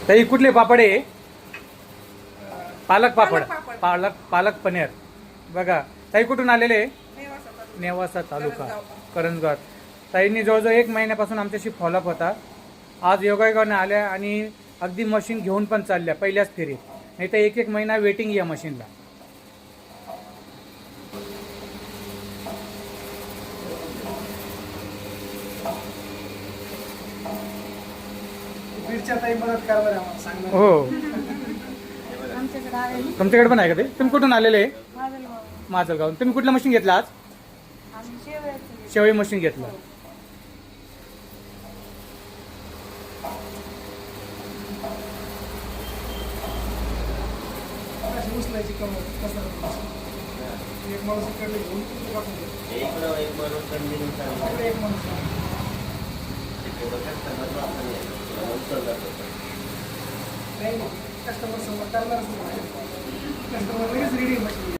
ताई कुठले पापड आहे? पालक पापड, पालक पनीर. बघा ताई कुठून आलेले? नेवासा तालुका, करंजगाव. ताईंनी जवळजवळ 1 महिन्यापासून आमच्याशी फॉलोअप होता. आज योगायोगाने आल्या आणि अगदी मशीन घेऊन पण चालल्या पहिल्याच फेरीत. नाही तर 1 महिना वेटिंग या मशीनला. हो, तुमच्याकडे पण आहे का ते? तुम्ही कुठून आलेले? माजलगाव. तुम्ही कुठलं मशीन घेतलं आज? शेवई मशीन घेतलं. कस्टमर समोर करणार, कस्टमर लगेच रेडी मशीन.